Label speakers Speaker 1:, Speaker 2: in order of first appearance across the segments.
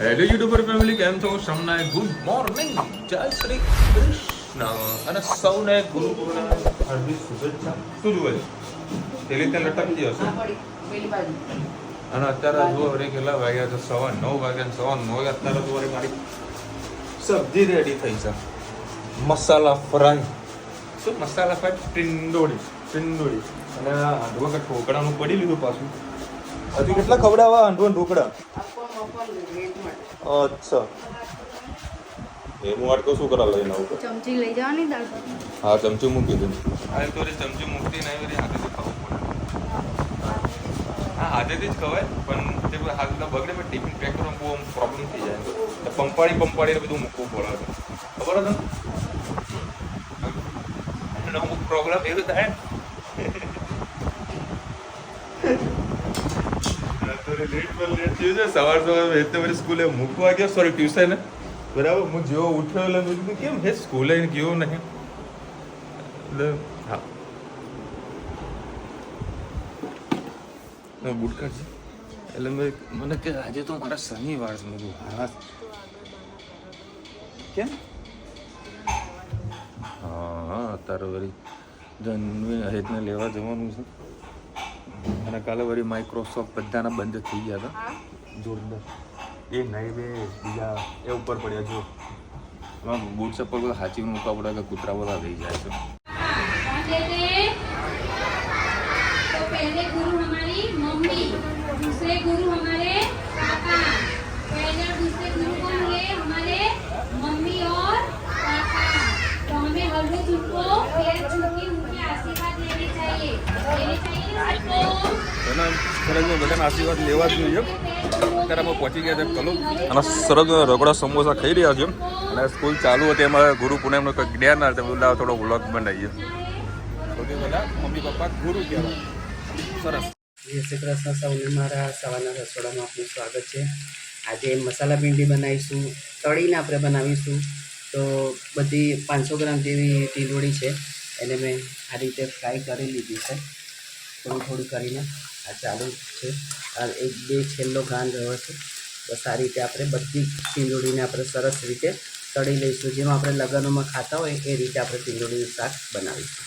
Speaker 1: Hello YouTuber family, કેમ છો? સૌને ગુડ મોર્નિંગ, જય શ્રી કૃષ્ણ અને સૌને ગુરુ પૂર્ણિમાની હાર્દિક શુભેચ્છા. શું જુએ છે? તેલી તેલ લટકતી હશે. અને અત્યારે જુઓ વળી કેટલા વાગ્યા છે? 9:15 વાગ્યા. 9:15 વાગ્યા. અત્યારે તો વળી મારી સબ્જી રેડી થઈ છે. મસાલા ફ્રાય. શું મસાલા ફ્રાય? ટીંડોળી અને હાંડવા કે ઢોકળાનું પડી લીધું પાછું. હજી કેટલા ખવડાવવા હાંડવા ઢોકળા? અચ્છા, એનું વાટકો શું કરા લઈને આવું?
Speaker 2: ચમચી લઈ જવાની દાળ.
Speaker 1: હા, ચમચી મૂકી દે. આ તો ચમચી મૂકતી નહીં, વળી હાથેથી ખાવું પડે. હા, હાથેથી જ ખવાય, પણ તે હાથ બગડે પણ ટિફિન પેક કરવામાં બહુ પ્રોબ્લેમ થઈ જાય. તો પંપાડીને બધું મૂકવું પડે. ખબર હતું એનો અમુક પ્રોબ્લેમ એવું થાય ને. લેટ થયું છે. સવાર મારી સ્કૂલે મૂકવા ગયો, સોરી ટ્યુશન. બરાબર, હું જેવો ઉઠ્યો એટલે મેં કીધું કેમ હે સ્કૂલે ગયો નહીં. એટલે હા, બુટ કાઢશે. એટલે મને કે આજે તો મારા શનિવાર છે. મેં હા કેમ? હા, અત્યારે વળી જન્મી હેતને લેવા જવાનું છે. અને કાલે વળી માઇક્રોસોફ્ટ બધાના બંધ થઈ ગયા હતા. જોરદાર. એ નહીં બે બીજા એ ઉપર પડ્યા જો. બૂટ ચપ્પલ બધા હાચીને મૂકવા પડે કે કૂતરા બધા થઈ જાય છે.
Speaker 3: तो पहले गुरु हमारी मम्मी, दूसरे गुरु हमारे पापा। पहले और दूसरे गुरु कौन हुए? हमारे मम्मी और पापा। तो हमें हर रोज उनको पैर छू के उनके आशीर्वाद लेने चाहिए ना सबको?
Speaker 1: બધાના આશીર્વાદ લેવા જ જોઈએ. અત્યારે અમે પહોંચી ગયા છે કલો અને સરસ રગડા સમોસા ખાઈ રહ્યા છે. અને સ્કૂલ ચાલુ હતી, એમાં ગુરુ પૂનમનો કંઈક જ્ઞાન ના બોલા થોડો વ્લોગ બનાવીએ. સૌથી પહેલાં મમ્મી પપ્પા ગુરુ કહેવાય. સરસ.
Speaker 4: જય શ્રી કૃષ્ણ. સૌને મારા સવારના રસોડામાં આપનું સ્વાગત છે. આજે મસાલા ભીંડી બનાવીશું, તળીને આપણે બનાવીશું. તો બધી 500 ગ્રામ જેવી ટીંડોળી છે, એને મેં આ રીતે ફ્રાય કરી લીધી છે. થોડું કરીને આ ચાલુ છે. આ 1-2 છેલ્લો ગાન રહ્યો છે. બસ આ રીતે આપણે બધી ટીંડોળીને આપણે સરસ રીતે તળી લઈશું. જેમાં આપણે લગ્નોમાં ખાતા હોય એ રીતે આપણે ટીંડોળીનું શાક બનાવીશું.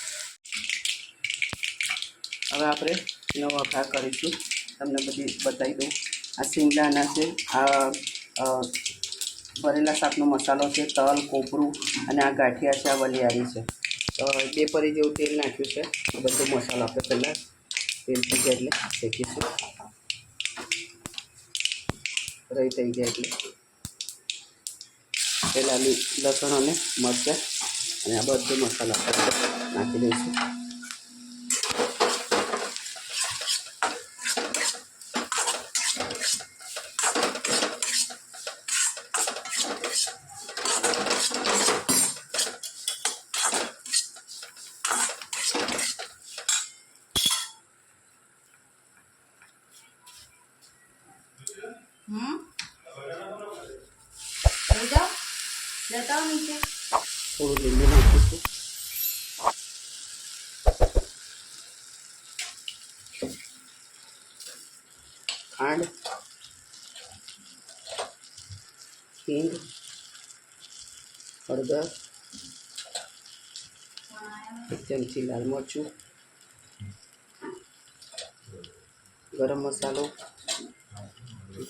Speaker 4: હવે આપણે એનો વઘાર કરીશું. તમને બધી બતાવી દઉં. આ શિંગદાણા છે, આ ભરેલા શાકનો મસાલો છે, તલ, કોપરું અને આ ગાંઠિયા છે, આ વલિયારી છે. તો 2 પરી જેવું તેલ નાખ્યું છે. આ બધો મસાલો આપણે પહેલાં તેલ થઈ જાય એટલે શેકીશું. રહી થઈ જાય એટલે પહેલાં લસણ અને મરચાં અને આ બધો મસાલો આપણે નાખી દઈશું.
Speaker 2: લેતા આવો નીચે.
Speaker 4: થોડું લીંબુ નાખીશું. ખાંડ, હિંગ, હળદર, 1 ચમચી લાલ મરચું, ગરમ મસાલો,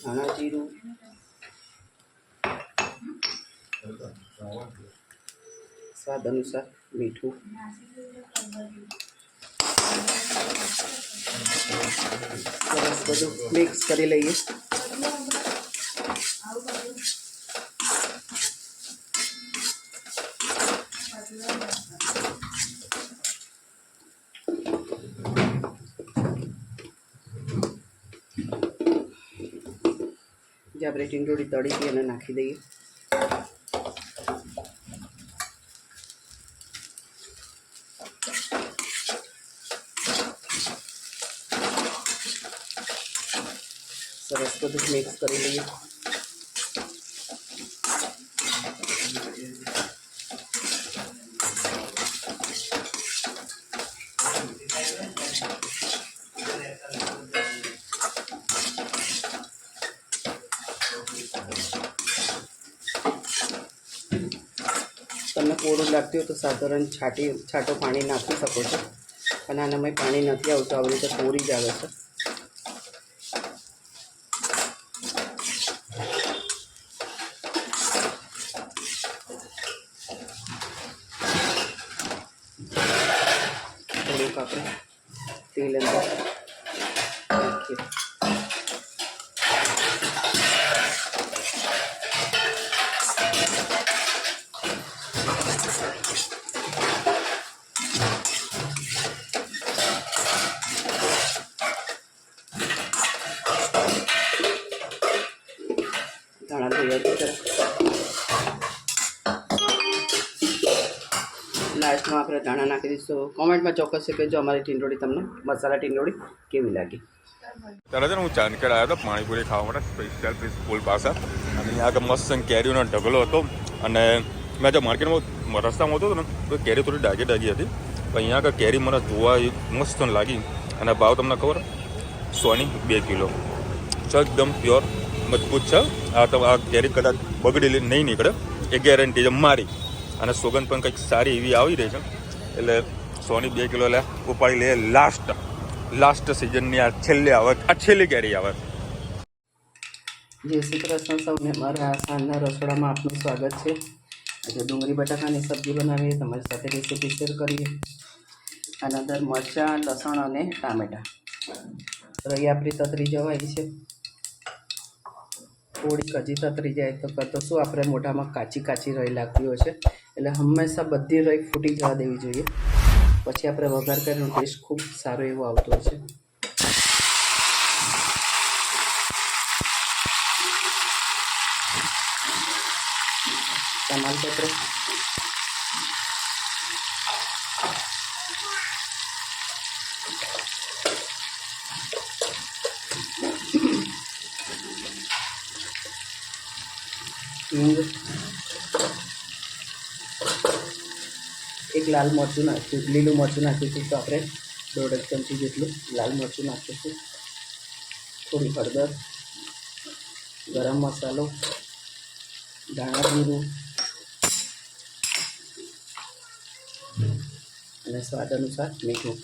Speaker 4: ધાણા જીરું, સ્વાદ અનુસાર મીઠું. સરસ બધું મિક્સ કરી લઈએ. જે આપણે ટીંડોળી તળી હતી એને નાખી દઈએ. સરસ બધું મિક્સ કરી લઈએ. કોરું લાગતું હોય તો સાધારણ છાંટો પાણી નાખી શકો છો, પણ આનામાં પાણી નથી આવતું, આવી રીતે કોરી જ આવે છે. થોડુંક આપણે તેલ અંદર નાખીએ. ધાણા તૈયાર છે. લાસ્ટમાં આપણે ધાણા નાખી દઈશું. કોમેન્ટમાં ચોક્કસ છે કે જો અમારી ટીંડોળી તમને મસાલા ટીંડોળી કેવી લાગી.
Speaker 1: ત્યારે છે ને હું ચાંદખેડ આવ્યો હતો પાણીપુરી ખાવા માટે સ્પેશિયલ સ્કૂલ પાસે, અને અહીંયા આગળ મસ્ત કેરીનો ઢગલો હતો. અને મેં જો માર્કેટમાં રસ્તામાં હતો ને તો કેરી થોડી ડાગી હતી, તો અહીંયા આગળ કેરી મને જોવા મસ્ત લાગી. અને ભાવ તમને ખબર 100 2 કિલો છે, એકદમ પ્યોર મજબૂત છે. આ કેરી કદાચ બગડેલી નહીં નીકળે એ ગેરંટી છે મારી, અને સુગંધ પણ કંઈક સારી એવી આવી રહી છે. એટલે 100 2 કિલો એટલે ઉપાડી લઈએ. લાસ્ટ સિઝનની આ છેલ્લી કેરી આવે.
Speaker 4: જય શ્રી કૃષ્ણ સૌને. મારા સાંજના રસોડામાં આપનું સ્વાગત છે. આજે ડુંગળી બટાકાની સબ્જી બનાવીએ, તમારી સાથે રેસીપી શેર કરીએ. આના અંદર મરચાં, લસણ અને ટામેટાં. રહી આપણી તતરી જવાય છે, થોડીક હજી તતરી જાય તો શું આપણે મોઢામાં કાચી રહી લાગતી હોય છે, એટલે હંમેશા બધી રહી ફૂટી જવા દેવી જોઈએ. પછી આપણે વઘાર કરીને ટેસ્ટ ખૂબ સારો એવો આવતો હોય છે. તમાલપત્ર, હિંગ, એક લાલ મરચું નાખ્યું, લીલું મરચું નાખ્યું તો આપણે 1.5 ચમચી જેટલું લાલ મરચું નાખીશું. થોડી હળદર, ગરમ મસાલો, ધાણા જીરું અને સ્વાદ અનુસાર મીઠું.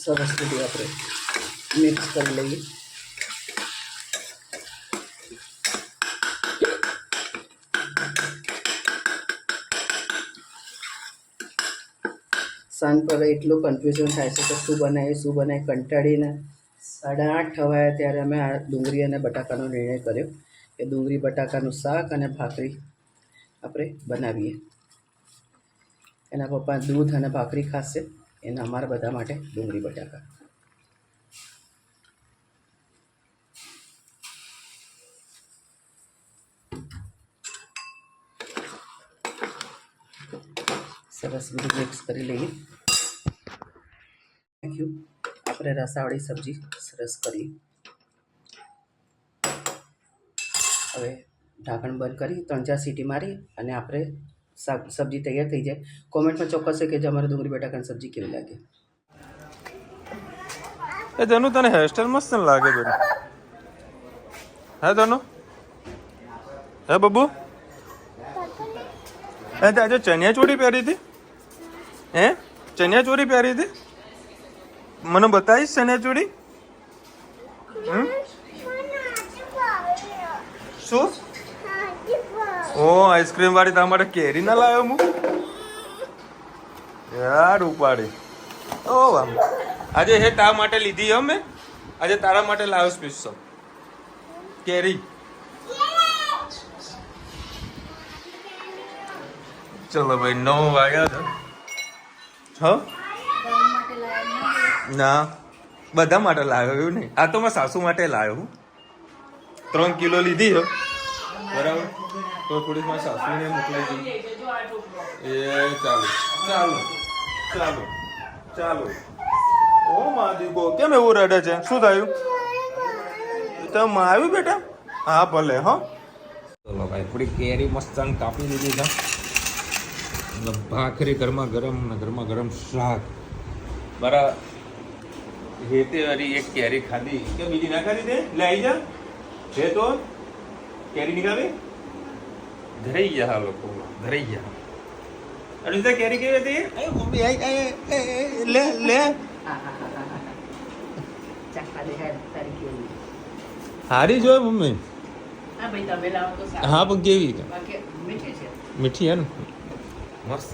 Speaker 4: સરસ રીતે આપણે મિક્સ કરી લઈએ. સાંજ પડે એટલું કન્ફ્યુઝન થાય છે કે શું બનાવીએ કંટાળીને 8:30 થવાયા ત્યારે અમે આ ડુંગળી અને બટાકાનો નિર્ણય કર્યો કે ડુંગળી બટાકાનું શાક અને ભાખરી આપણે બનાવીએ. એના પપ્પા દૂધ અને ભાખરી ખાશે, એના અમારા બધા માટે ડુંગળી બટાકા. સરસ બધું મિક્સ કરી લઈએ. આપણે રસાવાળી સબ્જી સરસ કરીએ. હવે ઢાંકણ બંધ કરી 3-4 સીટી મારી અને આપણે સબ્જી તૈયાર થઈ જાય. કોમેન્ટમાં ચોક્કસ છે કે જે અમારે ડુંગળી બટાકાની સબ્જી કેવી લાગે.
Speaker 1: એ જનુ તને હેરસ્ટાઈલ મસ્ત લાગે બેન. હે જનુ, હે બબુ, આજે ચણિયા ચોળી પહેરી હતી? હે ચણિયા ચોળી પહેરી હતી? મને બતાવીશ ચણિયા ચોળી? શું? ઓ આઈસ્ક્રીમ વાળી તારા માટે કેરી ના લાવ્યો હું યાર ઉપાડી. ઓ વાહ, આજે હે તારા માટે લીધી હો મેં. આજે તારા માટે લાવ્યો સ્પેશિયલ કેરી. ચલો ભાઈ 9 વાગ્યા છે. હા ના, બધા માટે લાવ્યો એવું નહીં. આ તો મેં સાસુ માટે લાવ્યો હું. 3 કિલો લીધી હો, બરાબર. તો થોડીક મારી સાસુને મોકલાઈ દઉં. એ ચાલો ચાલો ચાલો ચાલો. ઓ માદીકો કેમ એવું રડે છે? શું થયું? તમે આવ્યું બેટા? હા ભલે. હા ચલો ભાઈ, થોડી કેરી મસ્ત કાપી લીધી છે. ભાખરી ગરમા ગરમ શાક. મારા હેતે વાળી એક કેરી ખાધી કે બીજી ના ખાધી તે લઈ આવી જા. હે તો કેરી નીકાળી ધરાઈ ગયા લોકો, ધરાઈ ગયા. અનુષા કેરી કેવી હતી? એ મમ્મી લે લે.
Speaker 4: ચાખવા દે હેડ તારી કેવી.
Speaker 1: હારી જોય મમ્મી.
Speaker 4: હા ભાઈ તમે લાવો તો સારું.
Speaker 1: હા પણ કેવી
Speaker 4: બાકી મીઠી છે.
Speaker 1: મીઠી હે ને મસ્ત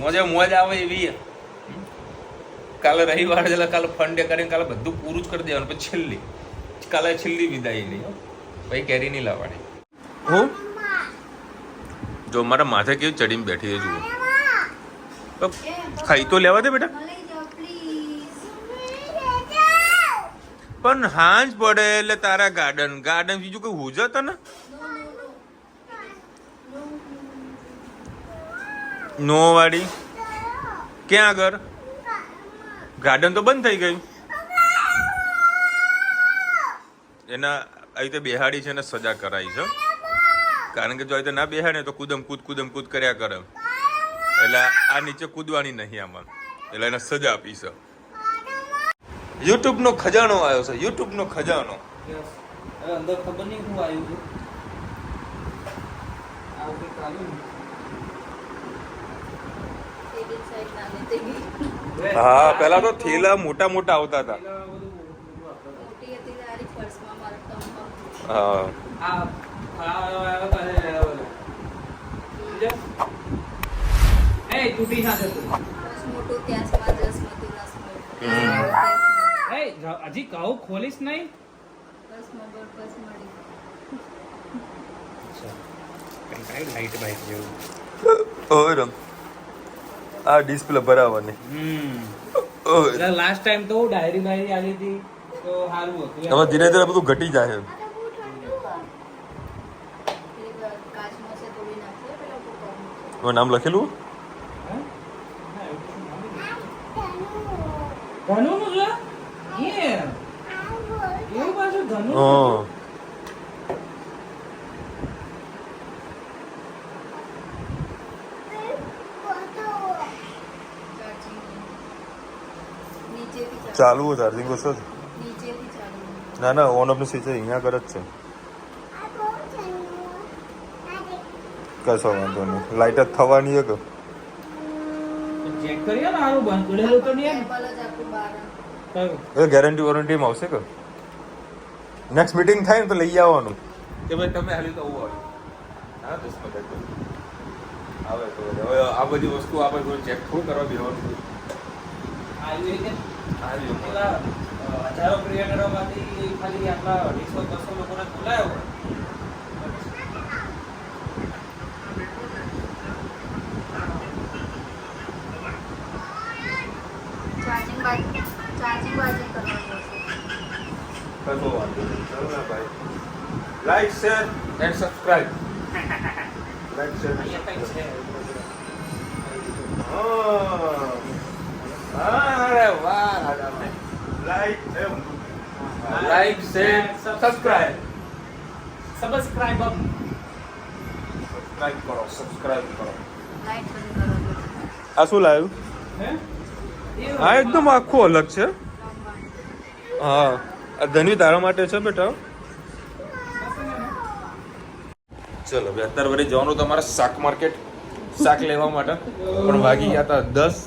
Speaker 1: મોજે મોજ આવે એવી. કાલે રવિવાર છે એટલે કાલે ફન ડે કરીને કાલે બધું પૂરું જ કરી દેવાનું પછી કાલે છેલ્લી વિદાય નહીં ભાઈ કેરી નહીં લાવવાની. હું જો મારા માથે કેવી ચડીને બેઠી છે જુઓ તો ખાઈ તો લેવા દે બેટા.
Speaker 2: લઈ જાઓ પ્લીઝ.
Speaker 1: પણ હાંજ પડે એટલે તારા ગાર્ડન બીજું કઈ હોજ તને નો વાડી ક્યાં આગળ ગાર્ડન તો બંધ થઈ ગયું. એના અહીં તો બેહાડી છે ને સજા કરાઈ છે કારણ કે જો અહીં ના બેહાડે તો કૂદમ કૂદ કર્યા કરે એટલે આ નીચે કૂદવાની નહીં આમાં એટલે એને સજા આપી છે. યુટ્યુબ નો ખજાનો આવ્યો છે યુટ્યુબ નો ખજાનો.
Speaker 5: અંદર ખબર નહીં શું આવ્યું છે આ વખતે કાઢ્યું
Speaker 2: તેની સાઈડ ના લે તેની
Speaker 1: હા પેલા તો થેલા મોટા આવતા હતા.
Speaker 2: મોટી હતી તારી પર્સમાં મારા ટમ્પમાં.
Speaker 1: હા
Speaker 5: આ આવ્યો કરે એ તૂટી ના જતું
Speaker 2: બસ મોટું ત્યાંસમાં જસમતી રસમાં.
Speaker 5: એ હજી કહું ખોલીશ નહીં
Speaker 2: બસમાં બસ મળી.
Speaker 5: લાઈટ બાઈક જેવું
Speaker 1: ઓય આ ડિસ્પ્લે બરાબર નહીં.
Speaker 5: એટલે લાસ્ટ ટાઈમ તો ડાયરી બાયરી આવી હતી તો સારું હતું
Speaker 1: હવે ધીરે ધીરે બધું ઘટી જાય.
Speaker 2: કાચમાં છે તોડી નાખીએ પેલા કુકરમાં.
Speaker 1: હવે નામ લખેલું
Speaker 5: ધનુ નું છે એ એવું પાછું ધનુ
Speaker 1: હા
Speaker 2: ચાર્જિંગ નીચેથી
Speaker 1: ચાલુ ચાર્જિંગ વસ્તુ
Speaker 2: નીચેથી ચાલુ.
Speaker 1: ના ઓન ઓફ નું સ્વિચ અહીંયા આગળ જ છે. કશો વાંધો નહીં લાઈટ જ થવાની છે કે
Speaker 5: ચેક કરીએ ને આરું બંધ પડેલું તો નહીં
Speaker 2: કેબલ જ આખું બહાર.
Speaker 5: કયું
Speaker 1: એ ગેરંટી વોરંટીમાં આવશે કે નેક્સ્ટ મીટિંગ થાય ને તો લઈ આવવાનું કે ભાઈ તમે હાલી તો આવું આવે તો હવે આ બધી વસ્તુ આપણે કોઈ ચેક થોડું કરવા દેવાનું.
Speaker 5: આવ્યું છે પેલા હજારો ક્રિએટરોમાંથી ખાલી આટલા 200-200 લોકોને બોલાયો
Speaker 2: ચાર્જિંગ બાજુ કરવાનું હશે.
Speaker 1: કશો વાંધો નહીં ચલો ને ભાઈ like share and subscribe like share
Speaker 5: અહીંયા કંઈક છે
Speaker 1: અરે વાહ like share subscribe
Speaker 5: subscribe
Speaker 1: subscribe કરો.
Speaker 2: લાઈટ બંધ કરો.
Speaker 1: આ શું લાવ્યું?
Speaker 5: હે
Speaker 1: આ એકદમ આખું અલગ છે. હા આ ધન્યુ તારા માટે છે બેટા. ચલો ભાઈ અત્યારે વળી જવાનું તમારા શાક માર્કેટ શાક લેવા માટે પણ વાગી ગયા હતા 10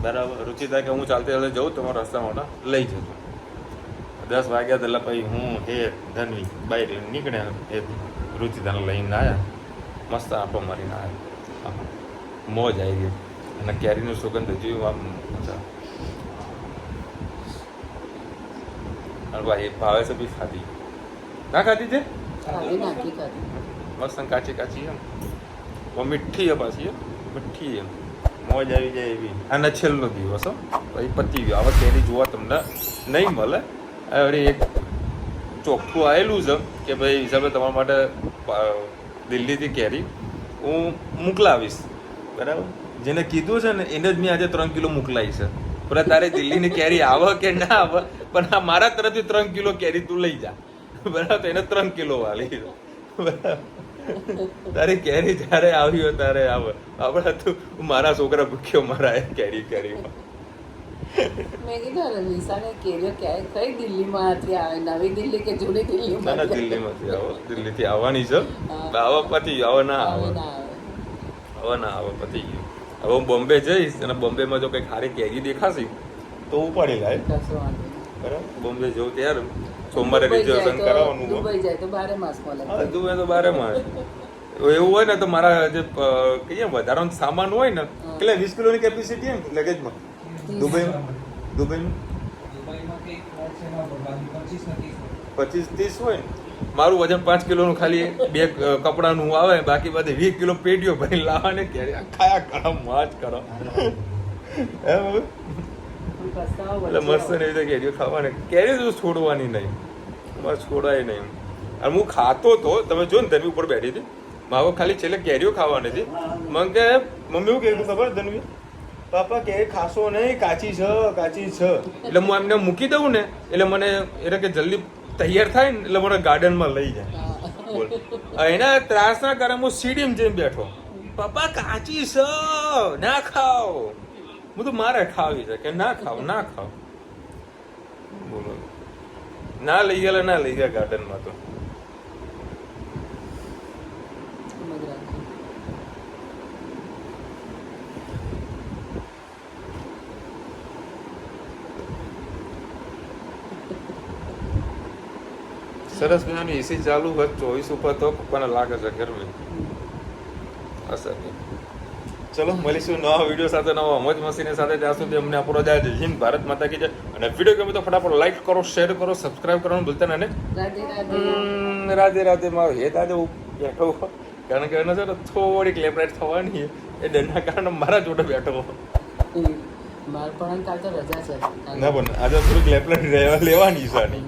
Speaker 1: બરાબર. રુચિતા કે હું ચાલતી ચાલતી જઉં તમારા રસ્તા માટે લઈ જજો. 10 વાગ્યા એટલે પછી હું એ ધનવી બાઈક લઈને નીકળ્યા એ રુચિતાને લઈને આવ્યા મસ્ત આંટો મારીને આવ્યા. મોજ આવી ગઈ અને કેરીનું સુગંધ જોયું આમ મજા. અને ભાઈ ભાવે છે બી ખાધી ના ખાધી છે મસ્ત કાચી કાચી એમ મીઠી એ પાછી મીઠી એમ મોજ આવી જાય એવી. આના છેલ્લો દિવસ હો પછી પતી ગયો. હવે કેરી જોવા તમને નહીં મળે. હવે એક ચોખ્ખું આવેલું છે કે ભાઈ હિસાબે તમારા માટે દિલ્હીથી કેરી હું મોકલાવીશ બરાબર. જેને કીધું છે ને એને જ મેં આજે 3 કિલો મોકલાવી છે. પણ તારે દિલ્હીની કેરી આવે કે ના આવે પણ આ મારા તરફથી 3 કિલો કેરી તું લઈ જા બરાબર. એને 3 કિલો વાલી બરાબર. તારી કેરી જ્યારે આવી હોય ત્યારે આવે. આપણે તું મારા છોકરા ભૂખ્યો મારા કેરી કેરીમાં.
Speaker 6: મેં કીધું વિશાને કેરીઓ ક્યાંય કઈ દિલ્હીમાં હતી આવે નવી દિલ્હી કે જૂની
Speaker 1: ના
Speaker 6: દિલ્હીમાં
Speaker 1: ના દિલ્હીમાંથી આવો દિલ્હીથી આવવાની છે. હવે પતી ગયું. હવે ના આવે હવે ના આવે પતી ગયું. હવે હું બોમ્બે જઈશ અને બોમ્બેમાં જો કંઈક સારી કેરી દેખાશે તો ઉપાડી લાય
Speaker 6: કશો વાંધો નહીં.
Speaker 1: બરાબર બોમ્બે જવું ત્યારે સોમવારે
Speaker 6: દુબઈ જાય
Speaker 1: રિઝર્વેશન
Speaker 6: તો-
Speaker 1: કરાવવાનું હોય.
Speaker 6: દુબઈ જાય તો 12 માસ મળે.
Speaker 1: હા દુબઈ તો 12 માસ એવું હોય ને તો મારા જે કહીએ વધારાનો સામાન હોય ને એટલે 20 કિલોની કેપેસિટી એમ લગેજમાં દુબઈમાં
Speaker 5: દુબઈમાં કંઈક છે ના ભરવાની 25
Speaker 1: 25-30
Speaker 5: ને 30
Speaker 1: હોય ને મારું વજન 5 કિલોનું ખાલી બે કપડાનું આવે બાકી બધી 20 કિલો પેટીઓ ભરી લાવવાને ક્યારે ખાયા કરો મોજ કરો હે બાબુ?
Speaker 6: પણ પસ્તાવો
Speaker 1: એટલે
Speaker 6: વચ્ચે
Speaker 1: મસ્ત ને રીતે કેરીઓ ખાવાની કેરી તો છોડવાની નહીં મારે છોડાય નહીં અને હું ખાતો તો તમે જો ને ધનવી ઉપર બેઠી હતી મારો ખાલી છેલ્લે કેરીઓ ખાવાની હતી મને કે મમ્મી એવું કહેતું ખબર ધનવી પાપા કેરી ખાશો નહીં કાચી છે એટલે હું એમને મૂકી દઉં ને એટલે મને એટલે કે જલ્દી તૈયાર થાય ને એટલે મને ગાર્ડનમાં લઈ જાય બોલ એના ત્રાસના કારણે હું સીડીમાં જઈને બેઠો પપ્પા કાચી છે ના ખાઓ હું તો મારે ખાવી છે કે ના ખાવ બોલો ના લઈ ગયા ગાર્ડનમાં તો
Speaker 6: સમજ રાખજો.
Speaker 1: સરસ મજાની એસી ચાલુ હોય 24 ઉપર તો પપ્પાને લાગે છે ગરમી અસર નહીં ચલો મળીશું નવા વિડીયો સાથે નવા મોજ મસ્તીની સાથે ત્યાં સુધી અમને આપણો જય હિન્દ ભારત માતા કી જય અને વિડીયો ગમે તો ફટાફટ લાઈક કરો શેર કરો સબસ્ક્રાઇબ કરવાનું ભૂલતા નહીં
Speaker 6: રાધે રાધે.
Speaker 1: રાધે રાધે મારો હેત આજે હું બેઠો હો. કારણ કે એને છે ને થોડીક લેપરેટ થવાની એ ડરના કારણે મારા જોડે બેઠો હો.
Speaker 6: મારે પણ કાલ તો રજા છે.
Speaker 1: ના પણ આજે થોડીક લેપરેટ લેવાની છે આની.